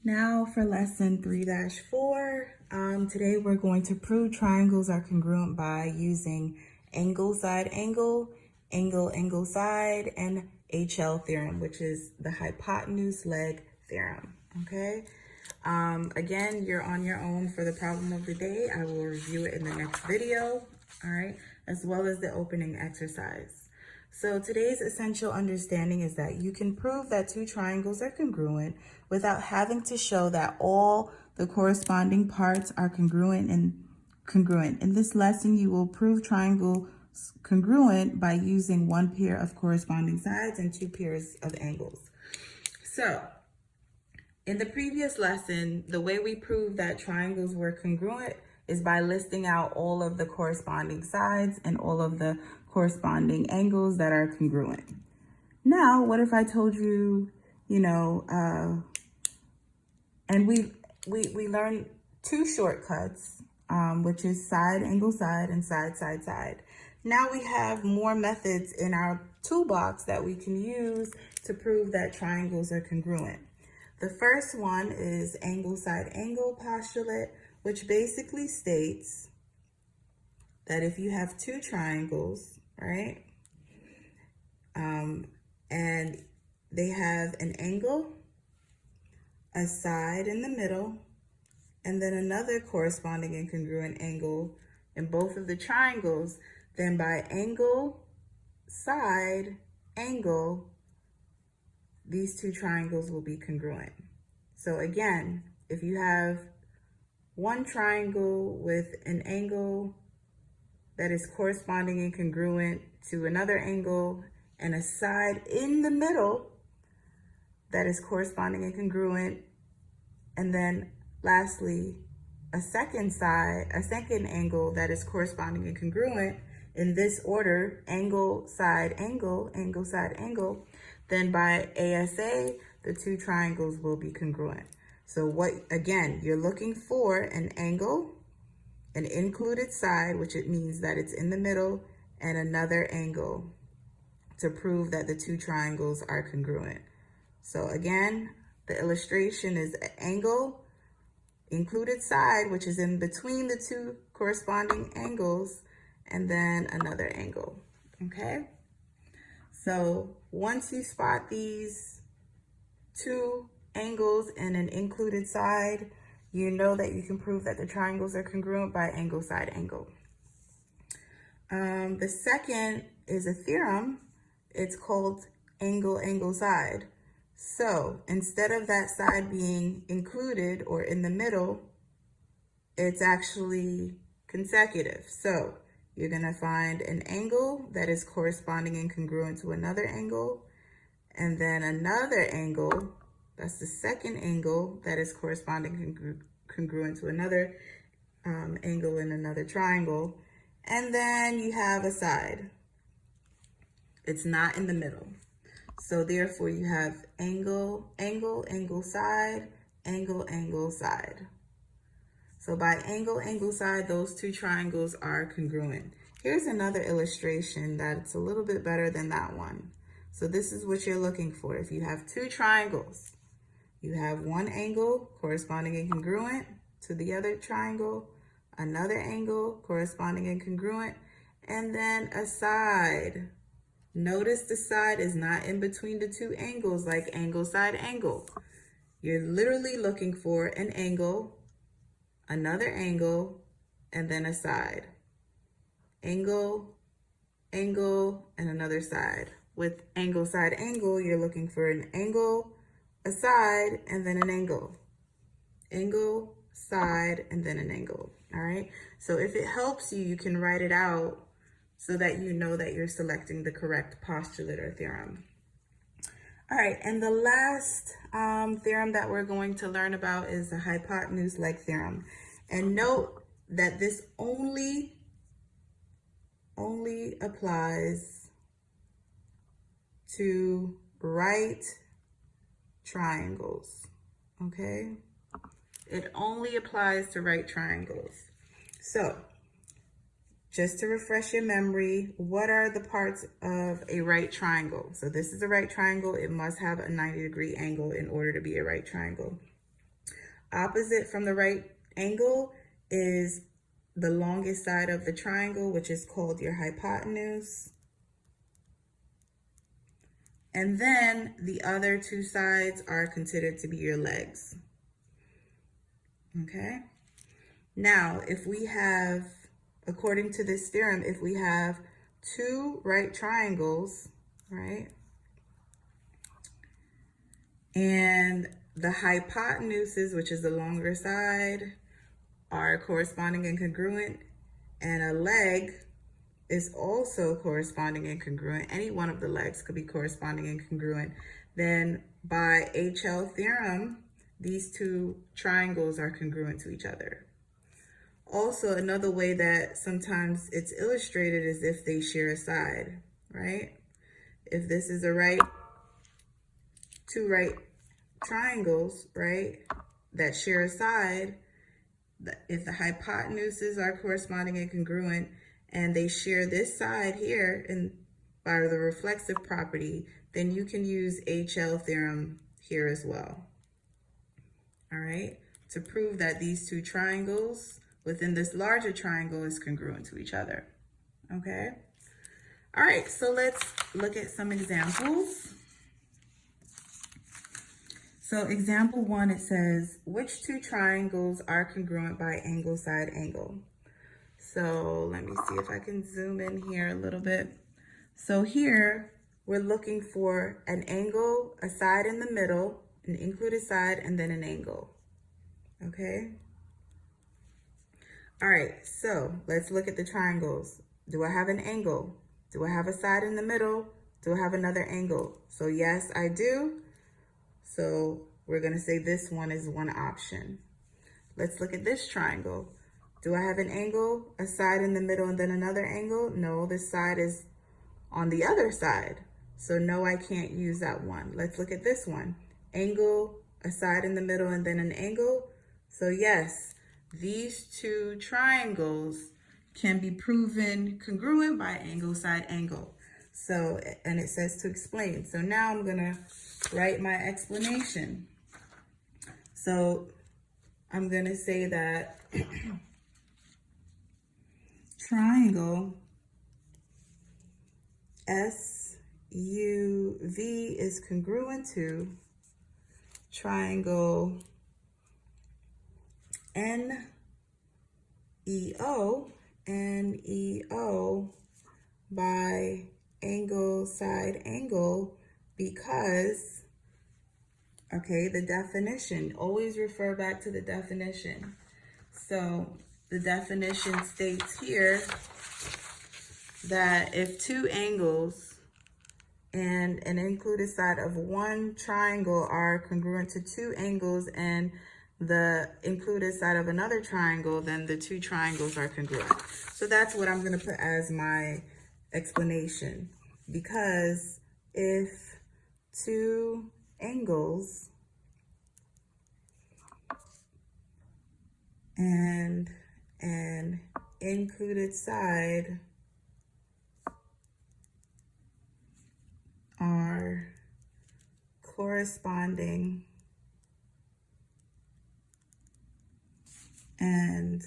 Now for lesson 3-4. Today we're going to prove triangles are congruent by using angle, side, angle, angle, side, and HL theorem, which is the hypotenuse leg theorem, okay? Again, you're on your own for the problem of the day. I will review it in the next video, all right, as well as the opening exercise. So today's essential understanding is that you can prove that two triangles are congruent without having to show that all the corresponding parts are congruent. In this lesson, you will prove triangles congruent by using one pair of corresponding sides and two pairs of angles. So in the previous lesson, the way we proved that triangles were congruent is by listing out all of the corresponding sides and all of the corresponding angles that are congruent. Now, what if I told you, and we learned two shortcuts, which is side, angle, side, and side, side, side. Now we have more methods in our toolbox that we can use to prove that triangles are congruent. The first one is angle, side, angle postulate, which basically states that if you have two triangles, right, and they have an angle, a side in the middle, and then another corresponding and congruent angle in both of the triangles, then by angle, side, angle, these two triangles will be congruent. So again, if you have one triangle with an angle that is corresponding and congruent to another angle and a side in the middle that is corresponding and congruent, and then lastly, a second angle that is corresponding and congruent in this order, angle, side, angle, angle, side, angle, then by ASA, the two triangles will be congruent. So again, you're looking for an angle, an included side, which it means that it's in the middle, and another angle to prove that the two triangles are congruent. So again, the illustration is an angle, included side, which is in between the two corresponding angles, and then another angle, okay? So once you spot these two angles and an included side, you know that you can prove that the triangles are congruent by angle, side, angle. The second is a theorem. It's called angle, angle, side. So instead of that side being included or in the middle, it's actually consecutive. So you're going to find an angle that is corresponding and congruent to another angle, and then another angle, that's the second angle that is corresponding and congruent to another angle in another triangle, and then you have a side. It's not in the middle. So therefore you have angle, angle, angle, side, angle, angle, side. So by angle, angle, side, those two triangles are congruent. Here's another illustration that's a little bit better than that one. So this is what you're looking for. If you have two triangles, you have one angle corresponding and congruent to the other triangle, another angle corresponding and congruent, and then a side. Notice the side is not in between the two angles like angle, side, angle. You're literally looking for an angle, another angle, and then a side. Angle, angle, and another side. With angle, side, angle, you're looking for an angle, a side, and then an angle. Angle, side, and then an angle, all right? So if it helps you, you can write it out so that you know that you're selecting the correct postulate or theorem. All right, and the last theorem that we're going to learn about is the hypotenuse leg theorem. And note that this only applies to right triangles, okay? It only applies to right triangles. So just to refresh your memory, what are the parts of a right triangle? So this is a right triangle. It must have a 90-degree angle in order to be a right triangle. opposite from the right angle is the longest side of the triangle, which is called your hypotenuse. And then the other two sides are considered to be your legs. Okay? Now, if we have, according to this theorem, if we have two right triangles, right? And the hypotenuses, which is the longer side, are corresponding and congruent, and a leg is also corresponding and congruent. Any one of the legs could be corresponding and congruent. Then by HL theorem, these two triangles are congruent to each other. Also, another way that sometimes it's illustrated is if they share a side, right? If this is two right triangles, right, that share a side, if the hypotenuses are corresponding and congruent and they share this side here and by the reflexive property, then you can use HL theorem here as well. All right, to prove that these two triangles within this larger triangle is congruent to each other. Okay. All right, so let's look at some examples. So example 1, it says, which two triangles are congruent by angle, side, angle? So let me see if I can zoom in here a little bit. So here, we're looking for an angle, a side in the middle, an included side, and then an angle. Okay? All right, so let's look at the triangles. Do I have an angle? Do I have a side in the middle? Do I have another angle? So yes, I do. So we're going to say this one is one option. Let's look at this triangle. Do I have an angle, a side in the middle, and then another angle? No, this side is on the other side. So no, I can't use that one. Let's look at this one. Angle, a side in the middle, and then an angle. So yes, these two triangles can be proven congruent by angle, side, angle. So, and it says to explain. So now I'm gonna write my explanation. So I'm gonna say that triangle SUV is congruent to triangle NEO by angle, side, angle, because, okay, the definition, always refer back to the definition. So the definition states here that if two angles and an included side of one triangle are congruent to two angles and the included side of another triangle, then the two triangles are congruent. So that's what I'm going to put as my explanation. Because if two angles and an included side are corresponding and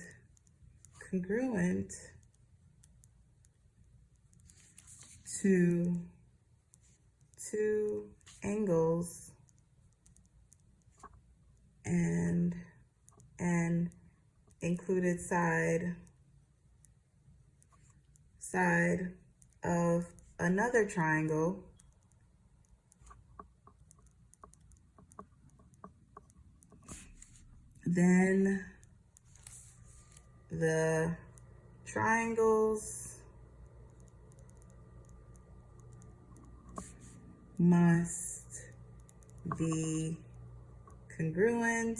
congruent to two angles and an included side of another triangle, then the triangles must be congruent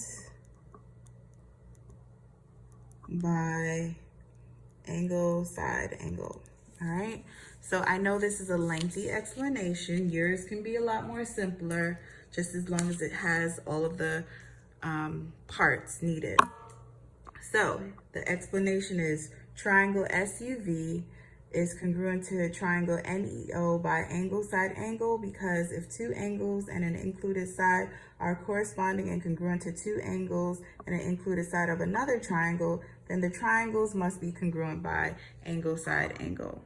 by angle, side, angle. All right, so I know this is a lengthy explanation. Yours can be a lot more simpler, just as long as it has all of the parts needed. So the explanation is triangle SUV is congruent to triangle NEO by angle side angle, because if two angles and an included side are corresponding and congruent to two angles and an included side of another triangle, then the triangles must be congruent by angle side angle.